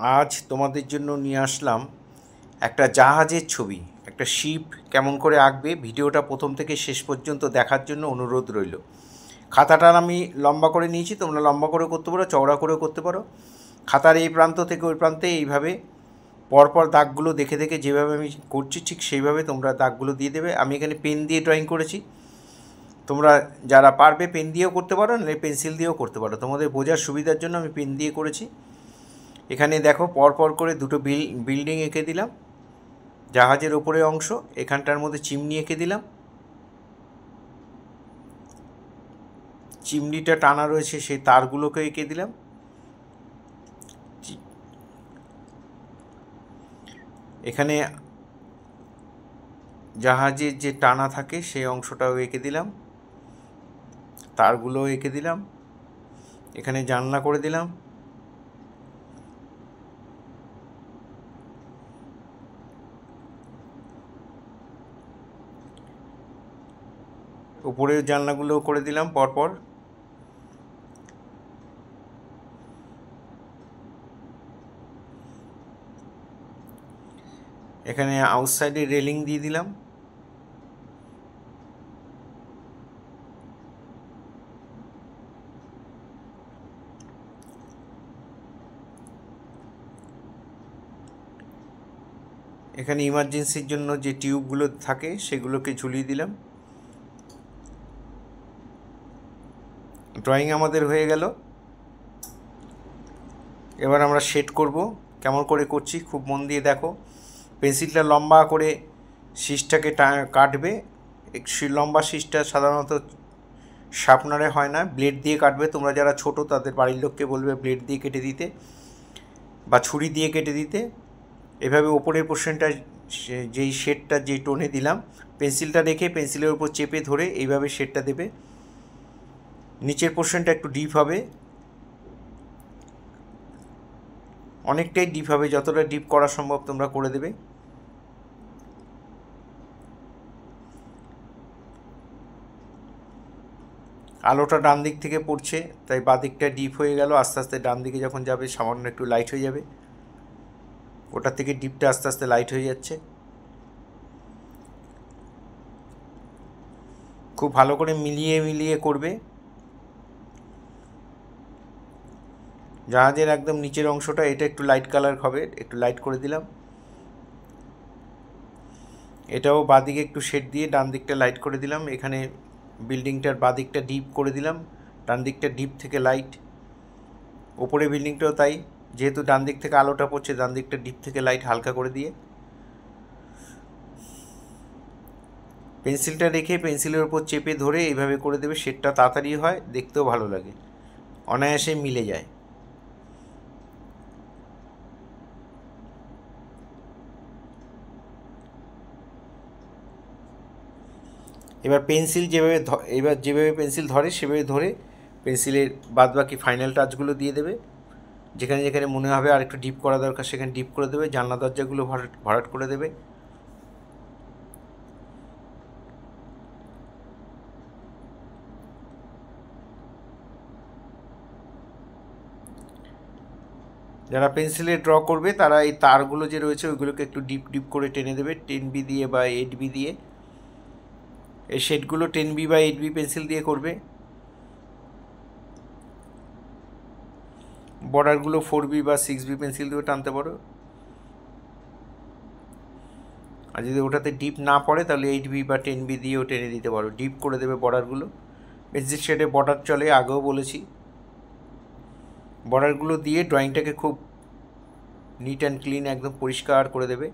আজ তোমাদের জন্য নিয়ে আসলাম একটা জাহাজের ছবি। একটা শিপ কেমন করে আঁকবে, ভিডিওটা প্রথম থেকে শেষ পর্যন্ত দেখার জন্য অনুরোধ রইল। খাতাটার আমি লম্বা করে নিয়েছি, তোমরা লম্বা করে করতে পারো, চওড়া করেও করতে পারো। খাতার এই প্রান্ত থেকে ওই প্রান্তে এইভাবে পরপর দাগগুলো দেখে দেখে যেভাবে আমি করছি ঠিক সেইভাবে তোমরা দাগগুলো দিয়ে দেবে। আমি এখানে পেন দিয়ে ড্রয়িং করেছি, তোমরা যারা পারবে পেন দিয়েও করতে পারো, নাহলে পেন্সিল দিয়েও করতে পারো। তোমাদের বোঝার সুবিধার জন্য আমি পেন দিয়ে করেছি। এখানে দেখো পরপর করে দুটো বিল্ডিং এঁকে দিলাম, জাহাজের ওপরের অংশ, এখানটার মধ্যে চিমনি এঁকে দিলাম, চিমনিটা টানা রয়েছে সেই তারগুলোকে এঁকে দিলাম। এখানে জাহাজের যে টানা থাকে সেই অংশটাও এঁকে দিলাম, তারগুলোও এঁকে দিলাম। এখানে জানলা করে দিলাম। উপরের জানলাগুলোও করে দিলাম পরপর। এখানে আউটসাইডে রেলিং দিয়ে দিলাম। এখানে ইমার্জেন্সির জন্য যে টিউবগুলো থাকে সেগুলোকে ঝুলিয়ে দিলাম। ড্রয়িং আমাদের হয়ে গেল। এবার আমরা শেড করব। কেমন করে করছি খুব মন দিয়ে দেখো। পেন্সিলটা লম্বা করে শীষটাকে কাটবে। লম্বা শীষটা সাধারণত শার্পনারে হয় না, ব্লেড দিয়ে কাটবে। তোমরা যারা ছোট তাদের বাড়ির লোককে বলবে ব্লেড দিয়ে কেটে দিতে বা ছুরি দিয়ে কেটে দিতে। এভাবে ওপরের পোর্শনটা যেই শেডটা যে টোনে দিলাম, পেন্সিলটা রেখে পেন্সিলের উপর চেপে ধরে এইভাবে শেডটা দেবে। নিচের পোর্শনটা একটু ডিপ হবে, অনেকটাই ডিপ হবে, যতটা ডিপ করা সম্ভব তোমরা করে দেবে। আলোটা ডান দিক থেকে পড়ছে তাই বাঁ দিকটা ডিপ হয়ে গেল। আস্তে আস্তে ডান দিকে যখন যাবে সামান্য একটু লাইট হয়ে যাবে, ওটার থেকে ডিপটা আস্তে আস্তে লাইট হয়ে যাচ্ছে। খুব ভালো করে মিলিয়ে মিলিয়ে করবে। জাহাজের একদম নিচের অংশটা এটা একটু লাইট কালার হবে, একটু লাইট করে দিলাম। এটাও বাঁদিকে একটু শেড দিয়ে ডান দিকটা লাইট করে দিলাম। এখানে বিল্ডিংটার বাঁদিকটা ডিপ করে দিলাম, ডান দিকটা ডিপ থেকে লাইট। ওপরে বিল্ডিংটাও তাই, যেহেতু ডান দিক থেকে আলোটা পড়ছে ডান দিকটা ডিপ থেকে লাইট হালকা করে দিয়ে। পেন্সিলটা রেখে পেন্সিলের ওপর চেপে ধরে এইভাবে করে দেবে। শেডটা তাড়াতাড়ি হয়, দেখতেও ভালো লাগে, অনায়াসে মিলে যায়। এবার যেভাবে পেন্সিল ধরে সেভাবে ধরে পেন্সিলের বাদবাকি ফাইনাল টাচগুলো দিয়ে দেবে। যেখানে যেখানে মনে হবে আর একটু ডিপ করা দরকার সেখানে ডিপ করে দেবে। জানলা দরজাগুলো ভরাট করে দেবে। যারা পেন্সিলে ড্র করবে তারা এই তারগুলো যে রয়েছে ওইগুলোকে একটু ডিপ ডিপ করে টেনে দেবে 10B দিয়ে বা 8B দিয়ে। এই শেডগুলো 10B বা 8B পেন্সিল দিয়ে করবে। বর্ডারগুলো 4B বা 6B পেন্সিল দিয়েও টানতে পারো। আর যদি ওটাতে ডিপ না পড়ে তাহলে 8B বা 10B দিয়েও টেনে দিতে পারো, ডিপ করে দেবে বর্ডারগুলো। পেন্সিল শেডে বর্ডার চলে, আগেও বলেছি। বর্ডারগুলো দিয়ে ড্রয়িংটাকে খুব নিট অ্যান্ড ক্লিন একদম পরিষ্কার করে দেবে।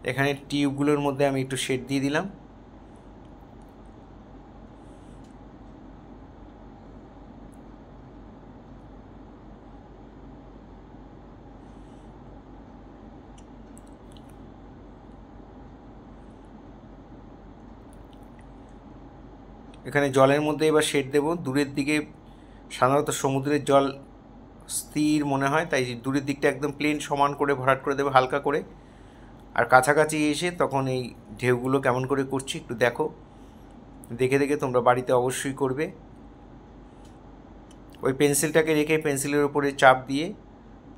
এখানে টিউবগুলোর মধ্যে আমি একটু শেড দিয়ে দিলাম। এখানে জলের মধ্যে এবার শেড দেবো। দূরের দিকে সাধারণত সমুদ্রের জল স্থির মনে হয়, তাই দূরের দিকটা একদম প্লেন সমান করে ভরাট করে দেবে হালকা করে। আর কাছাকাছি এসে তখন এই ঢেউগুলো কেমন করে করছি একটু দেখো, দেখে দেখে তোমরা বাড়িতে অবশ্যই করবে। ওই পেন্সিলটাকে রেখে পেন্সিলের উপরে চাপ দিয়ে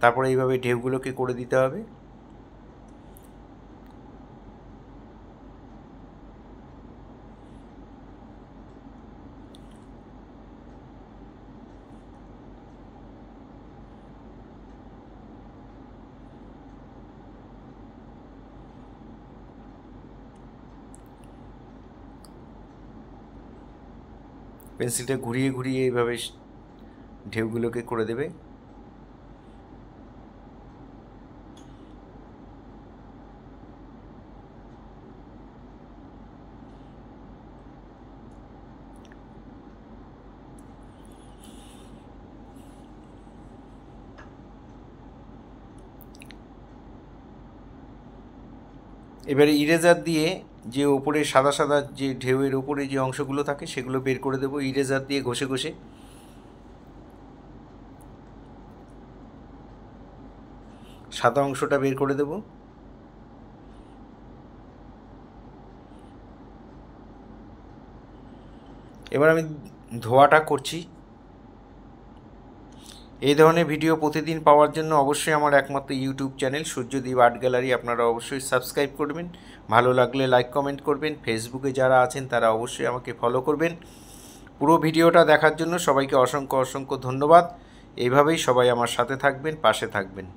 তারপরে এইভাবে ঢেউগুলোকে করে দিতে হবে। পেন্সিলটা ঘুরিয়ে ঘুরিয়ে এইভাবে ঢেউগুলোকে করে দেবে। এবারে ইরেজার দিয়ে যে ওপরে সাদা সাদা যে ঢেউয়ের ওপরে যে অংশগুলো থাকে সেগুলো বের করে দেবো ইরেজার দিয়ে ঘষে ঘষে। সাদা অংশটা বের করে দেব। এবার আমি ধোয়াটা করছি। এই ধরনের ভিডিও প্রতিদিন পাওয়ার জন্য অবশ্যই আমার একমাত্র ইউটিউব চ্যানেল সূর্যদ্বীপ আর্ট গ্যালারি আপনারা অবশ্যই সাবস্ক্রাইব করবেন। ভালো লাগলে লাইক কমেন্ট করবেন। ফেসবুকে যারা আছেন তারা অবশ্যই আমাকে ফলো করবেন। পুরো ভিডিওটা দেখার জন্য সবাইকে অসংখ্য অসংখ্য ধন্যবাদ। এইভাবেই সবাই আমার সাথে থাকবেন, পাশে থাকবেন।